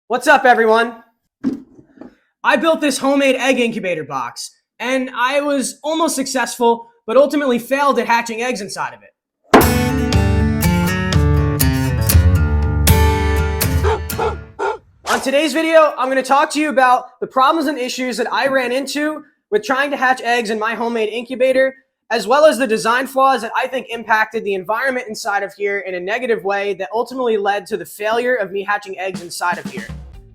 What's up, everyone? I built this homemade egg incubator box, and I was almost successful, but ultimately failed at hatching eggs inside of it. On today's video, I'm going to talk to you about the problems and issues that I ran into with trying to hatch eggs in my homemade incubator, as well as the design flaws that I think impacted the environment inside of here in a negative way that ultimately led to the failure of me hatching eggs inside of here.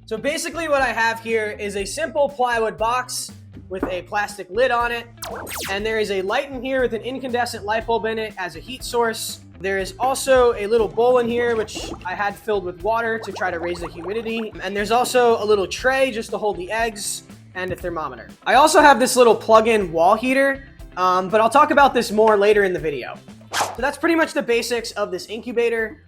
So basically what I have here is a simple plywood box with a plastic lid on it, and there is a light in here with an incandescent light bulb in it as a heat source. There is also a little bowl in here which I had filled with water to try to raise the humidity, and there's also a little tray just to hold the eggs and a thermometer. I also have this little plug-in wall heater, but I'll talk about this more later in the video. So that's pretty much the basics of this incubator.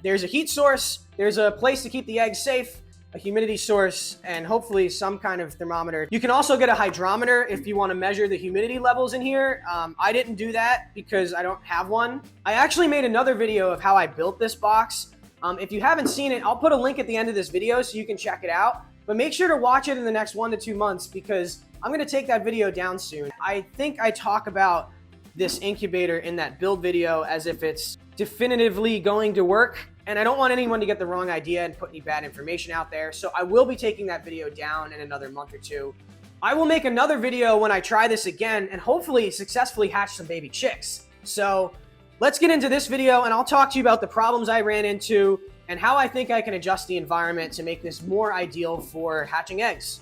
There's a heat source, there's a place to keep the eggs safe, a humidity source, and hopefully some kind of thermometer. You can also get a hydrometer if you want to measure the humidity levels in here. I didn't do that because I don't have one. I actually made another video of how I built this box. If you haven't seen it, I'll put a link at the end of this video so you can check it out. But make sure to watch it in the next 1 to 2 months because I'm going to take that video down soon. I think I talk about this incubator in that build video as if it's definitively going to work. And I don't want anyone to get the wrong idea and put any bad information out there. So I will be taking that video down in another month or two. I will make another video when I try this again and hopefully successfully hatch some baby chicks. So let's get into this video and I'll talk to you about the problems I ran into and how I think I can adjust the environment to make this more ideal for hatching eggs.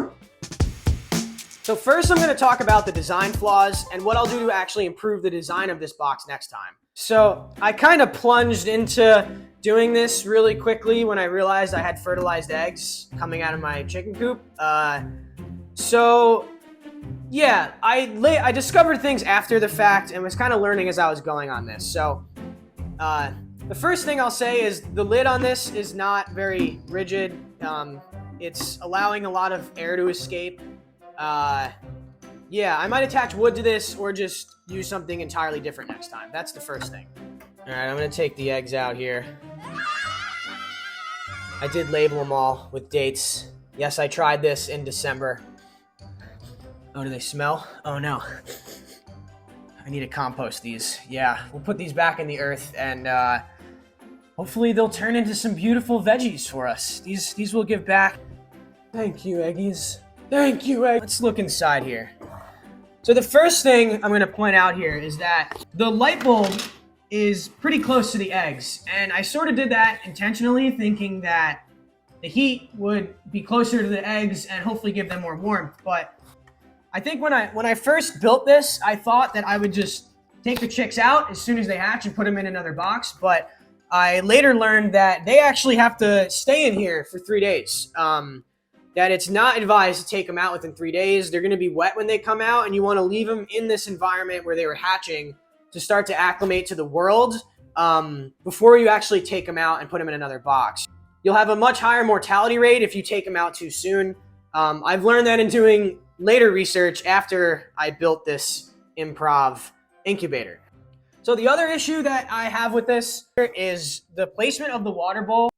So first I'm going to talk about the design flaws and what I'll do to actually improve the design of this box next time. So I kind of plunged into doing this really quickly when I realized I had fertilized eggs coming out of my chicken coop. So yeah, I discovered things after the fact and was kind of learning as I was going on this. So the first thing I'll say is the lid on this is not very rigid. It's allowing a lot of air to escape. Yeah, I might attach wood to this or just use something entirely different next time. That's the first thing. All right, I'm gonna take the eggs out here. I did label them all with dates. Yes, I tried this in December. Oh, do they smell? Oh no. I need to compost these. Yeah, we'll put these back in the earth and hopefully they'll turn into some beautiful veggies for us. These will give back. Thank you, eggies. Thank you, egg. Let's look inside here. So the first thing I'm gonna point out here is that the light bulb is pretty close to the eggs, and I sort of did that intentionally, thinking that the heat would be closer to the eggs and hopefully give them more warmth. But I think when I first built this, I thought that I would just take the chicks out as soon as they hatch and put them in another box, but I later learned that they actually have to stay in here for 3 days. That it's not advised to take them out within 3 days. They're going to be wet when they come out, and you want to leave them in this environment where they were hatching to start to acclimate to the world before you actually take them out and put them in another box. You'll have a much higher mortality rate if you take them out too soon. I've learned that in doing later research after I built this improv incubator. So the other issue that I have with this is the placement of the water bowl.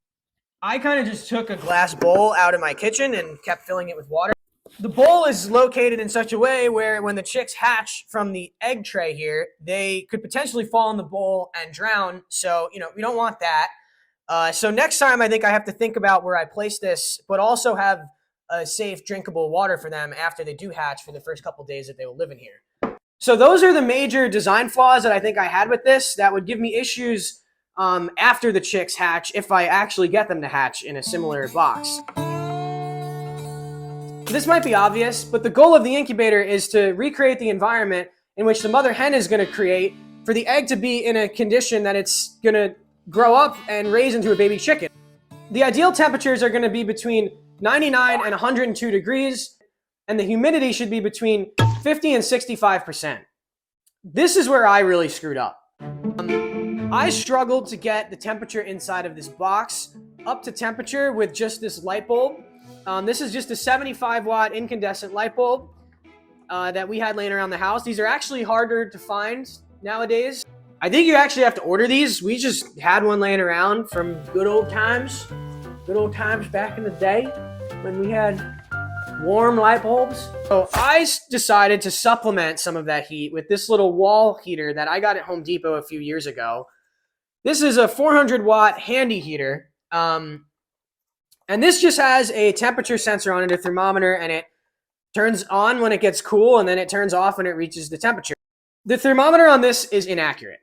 I kind of just took a glass bowl out of my kitchen and kept filling it with water. The bowl is located in such a way where when the chicks hatch from the egg tray here, they could potentially fall in the bowl and drown. So, we don't want that. So next time I think I have to think about where I place this, but also have a safe drinkable water for them after they do hatch for the first couple days that they will live in here. So those are the major design flaws that I think I had with this that would give me issues after the chicks hatch, if I actually get them to hatch in a similar box. This might be obvious, but the goal of the incubator is to recreate the environment in which the mother hen is going to create for the egg to be in a condition that it's going to grow up and raise into a baby chicken. The ideal temperatures are going to be between 99 and 102 degrees, and the humidity should be between 50 and 65%. This is where I really screwed up. I struggled to get the temperature inside of this box up to temperature with just this light bulb. This is just a 75 watt incandescent light bulb that we had laying around the house. These are actually harder to find nowadays. I think you actually have to order these. We just had one laying around from good old times. Good old times back in the day when we had warm light bulbs. So I decided to supplement some of that heat with this little wall heater that I got at Home Depot a few years ago. This is a 400 watt handy heater. And this just has a temperature sensor on it, a thermometer, and it turns on when it gets cool and then it turns off when it reaches the temperature. The thermometer on this is inaccurate.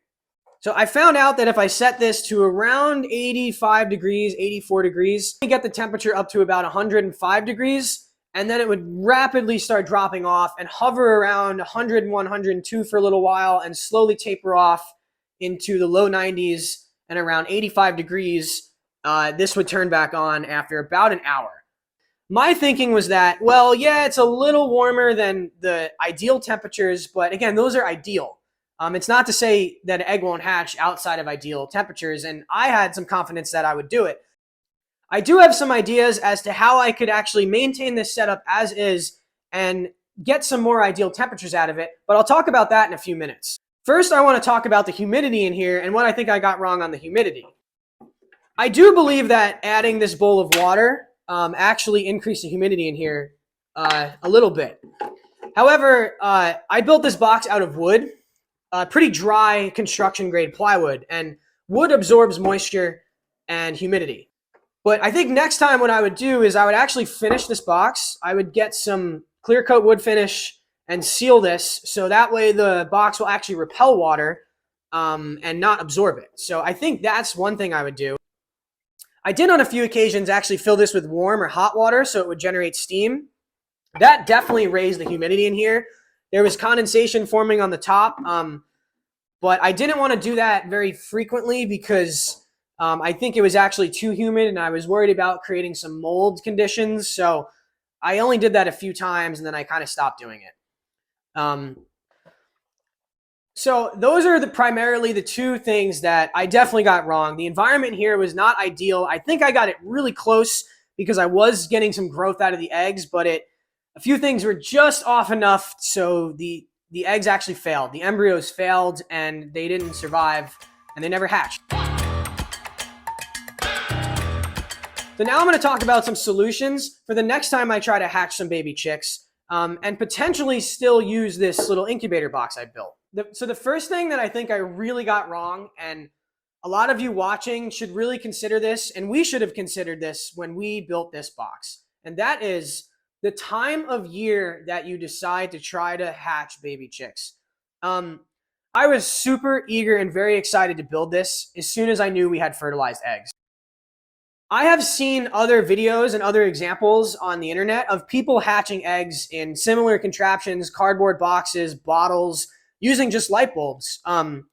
So I found out that if I set this to around 85 degrees, 84 degrees, I get the temperature up to about 105 degrees, and then it would rapidly start dropping off and hover around 101, 102 for a little while and slowly taper off into the low 90s, and around 85 degrees, this would turn back on after about an hour. My thinking was that, well, yeah, it's a little warmer than the ideal temperatures, but again, those are ideal. It's not to say that an egg won't hatch outside of ideal temperatures, and I had some confidence that I would do it. I do have some ideas as to how I could actually maintain this setup as is and get some more ideal temperatures out of it, but I'll talk about that in a few minutes. First, I want to talk about the humidity in here and what I think I got wrong on the humidity. I do believe that adding this bowl of water actually increased the humidity in here a little bit. However, I built this box out of wood. Pretty dry construction grade plywood, and wood absorbs moisture and humidity. But I think next time what I would do is I would actually finish this box. I would get some clear coat wood finish and seal this so that way the box will actually repel water and not absorb it. So I think that's one thing I would do. I did on a few occasions actually fill this with warm or hot water so it would generate steam. That definitely raised the humidity in here. There was condensation forming on the top, but I didn't want to do that very frequently because I think it was actually too humid and I was worried about creating some mold conditions. So I only did that a few times and then I kind of stopped doing it. So those are primarily the two things that I definitely got wrong. The environment here was not ideal. I think I got it really close because I was getting some growth out of the eggs, but a few things were just off enough so the eggs actually failed. The embryos failed and they didn't survive and they never hatched. So now I'm going to talk about some solutions for the next time I try to hatch some baby chicks and potentially still use this little incubator box I built. So the first thing that I think I really got wrong, and a lot of you watching should really consider this, and we should have considered this when we built this box, and that is the time of year that you decide to try to hatch baby chicks. I was super eager and very excited to build this as soon as I knew we had fertilized eggs. I have seen other videos and other examples on the internet of people hatching eggs in similar contraptions, cardboard boxes, bottles, using just light bulbs. And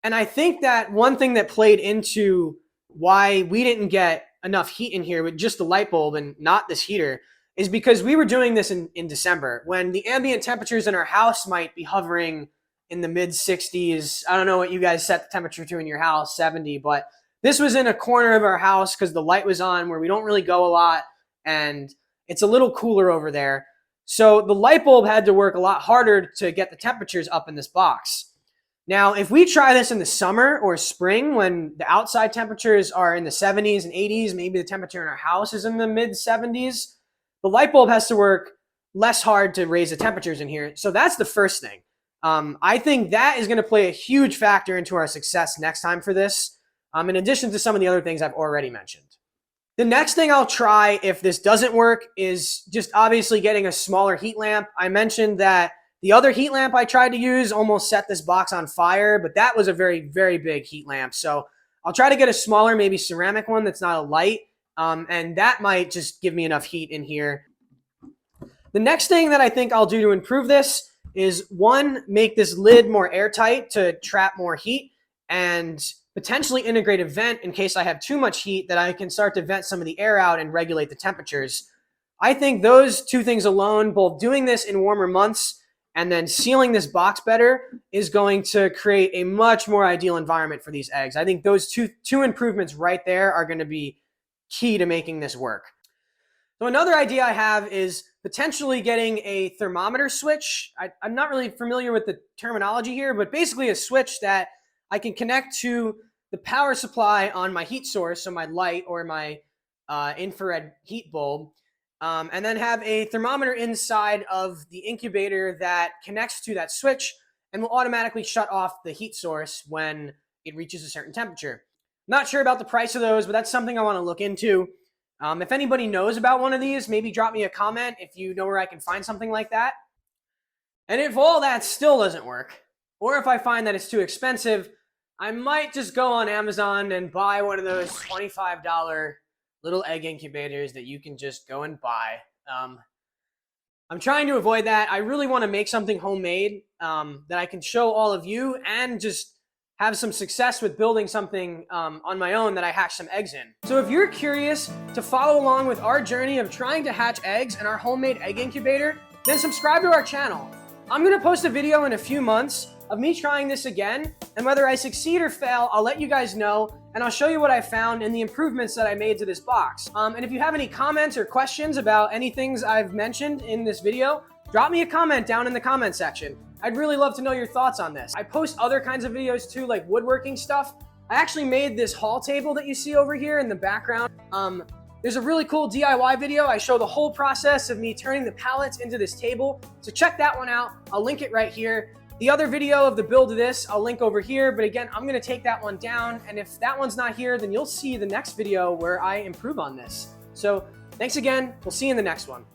I think that one thing that played into why we didn't get enough heat in here with just the light bulb and not this heater is because we were doing this in December when the ambient temperatures in our house might be hovering in the mid 60s. I don't know what you guys set the temperature to in your house, 70, but this was in a corner of our house because the light was on where we don't really go a lot and it's a little cooler over there. So the light bulb had to work a lot harder to get the temperatures up in this box. Now, if we try this in the summer or spring when the outside temperatures are in the 70s and 80s, maybe the temperature in our house is in the mid 70s, the light bulb has to work less hard to raise the temperatures in here. So that's the first thing. I think that is going to play a huge factor into our success next time for this, in addition to some of the other things I've already mentioned. The next thing I'll try if this doesn't work is just obviously getting a smaller heat lamp. I mentioned that the other heat lamp I tried to use almost set this box on fire, but that was a very, very big heat lamp. So I'll try to get a smaller, maybe ceramic one that's not a light, and that might just give me enough heat in here. The next thing that I think I'll do to improve this is, one, make this lid more airtight to trap more heat, and potentially integrate a vent in case I have too much heat that I can start to vent some of the air out and regulate the temperatures. I think those two things alone, both doing this in warmer months and then sealing this box better, is going to create a much more ideal environment for these eggs. I think those two improvements right there are going to be key to making this work. So another idea I have is potentially getting a thermometer switch. I'm not really familiar with the terminology here, but basically a switch that I can connect to the power supply on my heat source, so my light or my infrared heat bulb, and then have a thermometer inside of the incubator that connects to that switch and will automatically shut off the heat source when it reaches a certain temperature. Not sure about the price of those, but that's something I want to look into. If anybody knows about one of these, maybe drop me a comment if you know where I can find something like that. And if all that still doesn't work, or if I find that it's too expensive, I might just go on Amazon and buy one of those $25 little egg incubators that you can just go and buy. I'm trying to avoid that. I really want to make something homemade that I can show all of you and just have some success with building something on my own that I hatch some eggs in. So if you're curious to follow along with our journey of trying to hatch eggs in our homemade egg incubator, then subscribe to our channel. I'm going to post a video in a few months of me trying this again, and whether I succeed or fail, I'll let you guys know, and I'll show you what I found and the improvements that I made to this box. And if you have any comments or questions about any things I've mentioned in this video, drop me a comment down in the comment section. I'd really love to know your thoughts on this. I post other kinds of videos too, like woodworking stuff. I actually made this hall table that you see over here in the background. There's a really cool DIY video. I show the whole process of me turning the pallets into this table. So check that one out. I'll link it right here. The other video of the build of this, I'll link over here. But again, I'm gonna take that one down. And if that one's not here, then you'll see the next video where I improve on this. So thanks again. We'll see you in the next one.